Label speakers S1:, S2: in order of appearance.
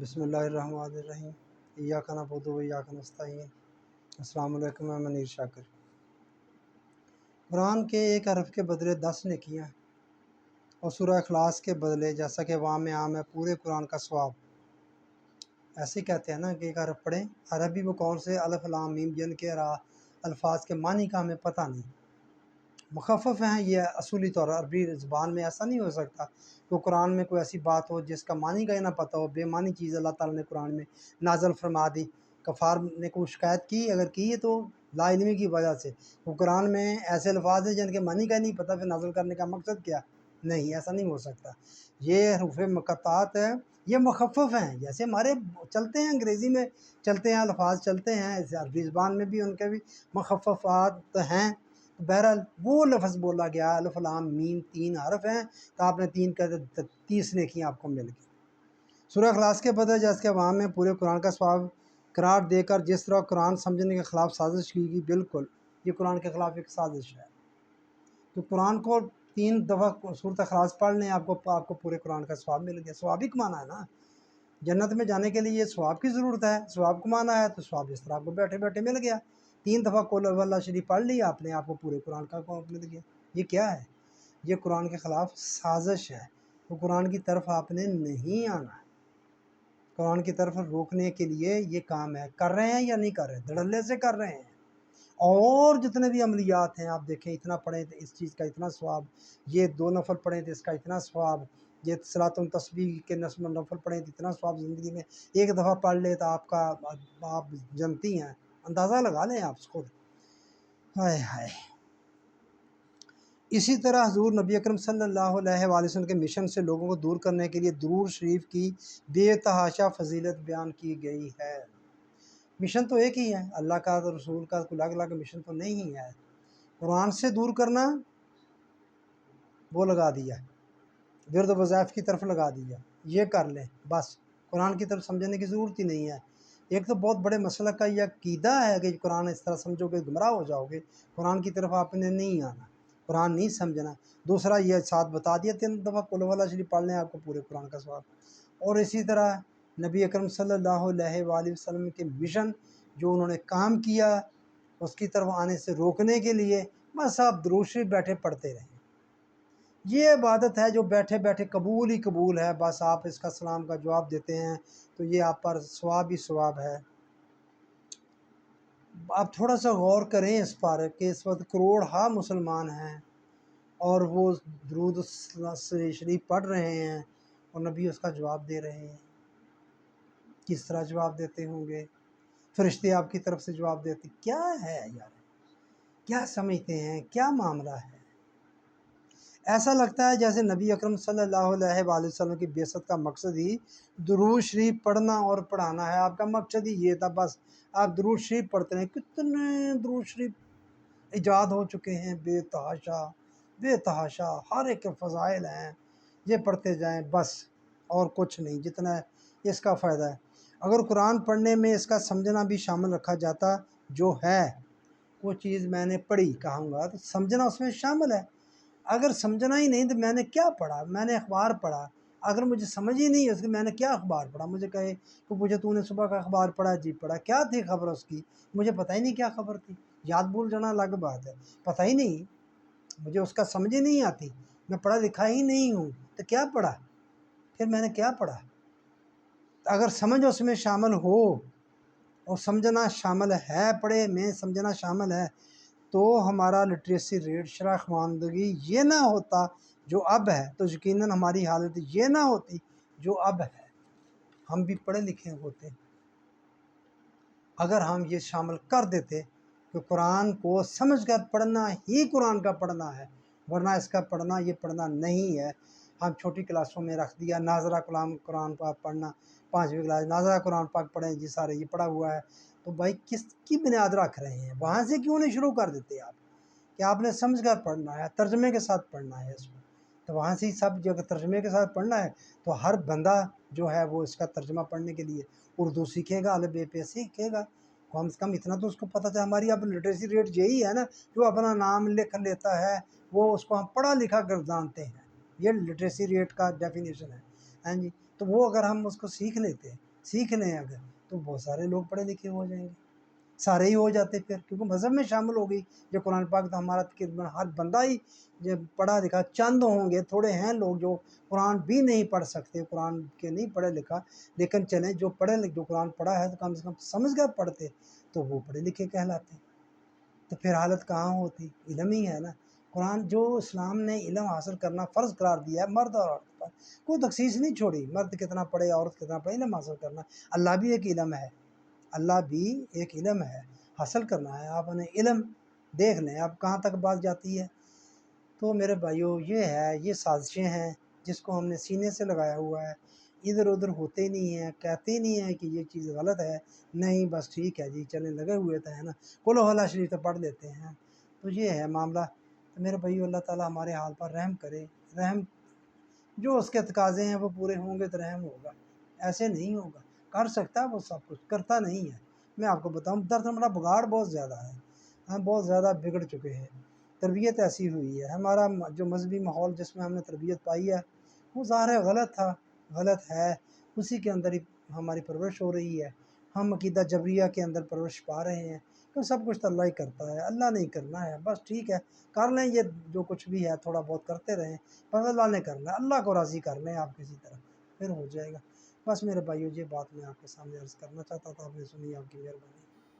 S1: بسم اللہ الرحمن الرحیم ایاک نعبد و ایاک نستعین۔ السلام علیکم، میں منیر شاکر۔ قرآن کے ایک حرف کے بدلے 10 نیکیاں اور سورہ اخلاص کے بدلے جیسا کہ عوام میں عام ہے پورے قرآن کا ثواب۔ ایسے کہتے ہیں نا کہ ایک حرف پڑھیں، حرف بھی وہ کون سے الف لام میم جن کے الفاظ کے معنی کا ہمیں پتہ نہیں، مخفف ہیں یہ اصولی طور عربی زبان میں ایسا نہیں ہو سکتا کہ قرآن میں کوئی ایسی بات ہو جس کا معنی کا ہی نہ پتہ ہو، بے معنی چیز اللہ تعالیٰ نے قرآن میں نازل فرما دی۔ کفار نے کوئی شکایت کی، اگر کی ہے تو لا علمی کی وجہ سے، وہ قرآن میں ایسے الفاظ ہیں جن کے معنی کا نہیں پتہ، پھر نازل کرنے کا مقصد کیا؟ نہیں، ایسا نہیں ہو سکتا۔ یہ حروف مقطعات ہے، یہ مخفف ہیں، جیسے ہمارے چلتے ہیں انگریزی میں چلتے ہیں الفاظ چلتے ہیں، ایسے عربی زبان میں بھی ان کے بھی مخففات ہیں۔ بہرحال وہ لفظ بولا گیا الف لام میم 3 حرف ہیں، تو آپ نے 3 کا 30 نیکیاں آپ کو مل گئی۔ سورہ اخلاص کے بدلے جیسے کہ عوام میں پورے قرآن کا ثواب قرار دے کر جس طرح قرآن سمجھنے کے خلاف سازش کی گئی، بالکل یہ قرآن کے خلاف ایک سازش ہے۔ تو قرآن کو 3 دفعہ سورۃ اخلاص پڑھ لیں، آپ کو پورے قرآن کا ثواب مل گیا۔ ثواب ہی کمانا ہے نا، جنت میں جانے کے لیے ثواب کی ضرورت ہے، ثواب کمانا ہے تو ثواب اس طرح آپ کو بیٹھے بیٹھے مل گیا۔ 3 دفعہ قل هو اللہ شریف پڑھ لیا آپ نے، آپ کو پورے قرآن کا مل گیا۔ یہ کیا ہے؟ یہ قرآن کے خلاف سازش ہے۔ تو قرآن کی طرف آپ نے نہیں آنا ہے، قرآن کی طرف روکنے کے لیے یہ کام ہے۔ کر رہے ہیں یا نہیں کر رہے؟ دھڑلے سے کر رہے ہیں۔ اور جتنے بھی عملیات ہیں آپ دیکھیں، اتنا پڑھیں تو اس چیز کا اتنا ثواب، یہ 2 نفل پڑھیں تو اس کا اتنا ثواب، یہ صلاۃ تسبیح کے نفل پڑھیں تو اتنا ثواب، زندگی میں ایک دفعہ پڑھ لے تو آپ جنتی ہیں، اندازہ لگا لیں آپ خود۔ ہائے ہائے۔ اسی طرح حضور نبی اکرم صلی اللہ علیہ وآلہ وسلم کے مشن سے لوگوں کو دور کرنے کے لیے درود شریف کی بے تحاشا فضیلت بیان کی گئی ہے۔ مشن تو ایک ہی ہے، اللہ کا رسول کا، کوئی الگ الگ مشن تو نہیں ہے۔ قرآن سے دور کرنا وہ لگا دیا، ورد و وظائف کی طرف لگا دیا، یہ کر لیں بس، قرآن کی طرف سمجھنے کی ضرورت ہی نہیں ہے۔ ایک تو بہت بڑے مسئلہ کا یہ عقیدہ ہے کہ قرآن اس طرح سمجھو گے گمراہ ہو جاؤ گے، قرآن کی طرف آپ نے نہیں آنا، قرآن نہیں سمجھنا۔ دوسرا یہ ساتھ بتا دیا 3 دفعہ قل هو اللہ شریف پڑھ لیں، آپ کو پورے قرآن کا ثواب۔ اور اسی طرح نبی اکرم صلی اللہ علیہ وآلہ وسلم کے مشن جو انہوں نے کام کیا، اس کی طرف آنے سے روکنے کے لیے بس آپ درود شریف بیٹھے پڑھتے رہیں۔ یہ عبادت ہے جو بیٹھے بیٹھے قبول ہی قبول ہے، بس آپ اس کا سلام کا جواب دیتے ہیں تو یہ آپ پر ثواب ہی ثواب ہے۔ آپ تھوڑا سا غور کریں اس پر کہ اس وقت کروڑ ہا مسلمان ہیں اور وہ درود شریف پڑھ رہے ہیں اور نبی اس کا جواب دے رہے ہیں۔ کس طرح جواب دیتے ہوں گے؟ فرشتے آپ کی طرف سے جواب دیتے، کیا ہے یار، کیا سمجھتے ہیں، کیا معاملہ ہے؟ ایسا لگتا ہے جیسے نبی اکرم صلی اللہ علیہ وآلہ وسلم کی بعثت کا مقصد ہی درود شریف پڑھنا اور پڑھانا ہے۔ آپ کا مقصد ہی یہ تھا، بس آپ درود شریف پڑھتے ہیں۔ کتنے درود شریف ایجاد ہو چکے ہیں، بے تحاشا بے تحاشا، ہر ایک کے فضائل ہیں، یہ پڑھتے جائیں بس، اور کچھ نہیں۔ جتنا ہے اس کا فائدہ ہے۔ اگر قرآن پڑھنے میں اس کا سمجھنا بھی شامل رکھا جاتا جو ہے، وہ چیز میں نے پڑھی کہوں گا تو سمجھنا اس میں شامل ہے۔ اگر سمجھنا ہی نہیں تو میں نے کیا پڑھا؟ میں نے اخبار پڑھا، اگر مجھے سمجھ ہی نہیں ہے اس کی، میں نے کیا اخبار پڑھا؟ مجھے کہے کہ مجھے تو نے صبح کا اخبار پڑھا، جی پڑھا، کیا تھی خبر اس کی؟ مجھے پتہ ہی نہیں کیا خبر تھی، یاد بھول جانا الگ بات ہے، پتہ ہی نہیں، مجھے اس کا سمجھ ہی نہیں آتی، میں پڑھا لکھا ہی نہیں ہوں تو کیا پڑھا؟ پھر میں نے کیا پڑھا؟ اگر سمجھ اس میں شامل ہو اور سمجھنا شامل ہے، پڑھے میں سمجھنا شامل ہے، تو ہمارا لٹریسی ریٹ، شرح خواندگی یہ نہ ہوتا جو اب ہے، تو یقیناً ہماری حالت یہ نہ ہوتی جو اب ہے، ہم بھی پڑھے لکھے ہوتے۔ اگر ہم یہ شامل کر دیتے کہ قرآن کو سمجھ کر پڑھنا ہی قرآن کا پڑھنا ہے، ورنہ اس کا پڑھنا یہ پڑھنا نہیں ہے۔ ہم چھوٹی کلاسوں میں رکھ دیا ناظرہ کلام قرآن پاک پڑھنا، 5ویں کلاس ناظرہ قرآن پاک پڑھیں جی، سارے یہ پڑھا ہوا ہے، تو بھائی کس کی بنیاد رکھ رہے ہیں؟ وہاں سے کیوں نہیں شروع کر دیتے آپ کہ آپ نے سمجھ کر پڑھنا ہے، ترجمے کے ساتھ پڑھنا ہے اس کو؟ تو وہاں سے ہی سب جو ترجمے کے ساتھ پڑھنا ہے، تو ہر بندہ جو ہے وہ اس کا ترجمہ پڑھنے کے لیے اردو سیکھے گا، الف بے پہ سیکھے گا، کم سے کم اتنا تو اس کو پتہ چلا۔ ہماری اب لٹریسی ریٹ یہی ہے نا، جو اپنا نام لکھ لیتا ہے وہ اس کو ہم پڑھا لکھا کر جانتے ہیں، یہ لٹریسی ریٹ کا ڈیفینیشن ہے، ہاں جی۔ تو وہ اگر ہم اس کو سیکھ لیتے سیکھ لیں اگر تو بہت سارے لوگ پڑھے لکھے ہو جائیں گے، سارے ہی ہو جاتے پھر، کیونکہ مذہب میں شامل ہو گئی جو قرآن پاک تو ہمارا تقریباً ہر بندہ ہی جب پڑھا لکھا، چند ہوں گے تھوڑے ہیں لوگ جو قرآن بھی نہیں پڑھ سکتے، قرآن کے نہیں پڑھے لکھا، لیکن چلیں جو پڑھے لکھے جو قرآن پڑھا ہے تو کم سے کم سمجھ کر پڑھتے تو وہ پڑھے لکھے کہلاتے، تو پھر حالت کہاں ہوتی؟ علم ہی ہے نا۔ قرآن جو اسلام نے علم حاصل کرنا فرض قرار دیا ہے مرد اور عورت پر، کوئی تخصیص نہیں چھوڑی، مرد کتنا پڑھے عورت کتنا پڑھے، علم حاصل کرنا، اللہ بھی ایک علم ہے، اللہ بھی ایک علم ہے، حاصل کرنا ہے، آپ نے علم دیکھ لیں آپ کہاں تک بات جاتی ہے۔ تو میرے بھائیوں یہ ہے، یہ سازشیں ہیں جس کو ہم نے سینے سے لگایا ہوا ہے، ادھر ادھر ہوتے نہیں ہیں، کہتے نہیں ہیں کہ یہ چیز غلط ہے، نہیں بس ٹھیک ہے جی چلیں لگے ہوئے تو ہے نا، قل ہو اللہ شریف تو پڑھ لیتے ہیں، تو یہ ہے معاملہ۔ تو میرے بھائیو اللہ تعالیٰ ہمارے حال پر رحم کرے، رحم جو اس کے تقاضے ہیں وہ پورے ہوں گے تو رحم ہوگا، ایسے نہیں ہوگا، کر سکتا ہے وہ سب کچھ، کرتا نہیں ہے۔ میں آپ کو بتاؤں دراصل ہمارا بگاڑ بہت زیادہ ہے، ہم بہت زیادہ بگڑ چکے ہیں، تربیت ایسی ہوئی ہے، ہمارا جو مذہبی ماحول جس میں ہم نے تربیت پائی ہے وہ ظاہر ہے غلط تھا، غلط ہے، اسی کے اندر ہی ہماری پرورش ہو رہی ہے، ہم عقیدہ جبریہ کے اندر پرورش پا رہے ہیں، تو سب کچھ تو اللہ ہی کرتا ہے، اللہ نہیں کرنا ہے، بس ٹھیک ہے کر لیں یہ جو کچھ بھی ہے تھوڑا بہت کرتے رہیں، پر اللہ نے کرنا ہے، اللہ کو راضی کر لیں آپ کسی طرح پھر ہو جائے گا۔ بس میرے بھائیو یہ بات میں آپ کے سامنے عرض کرنا چاہتا تھا، آپ نے سنی، آپ کی مہربانی۔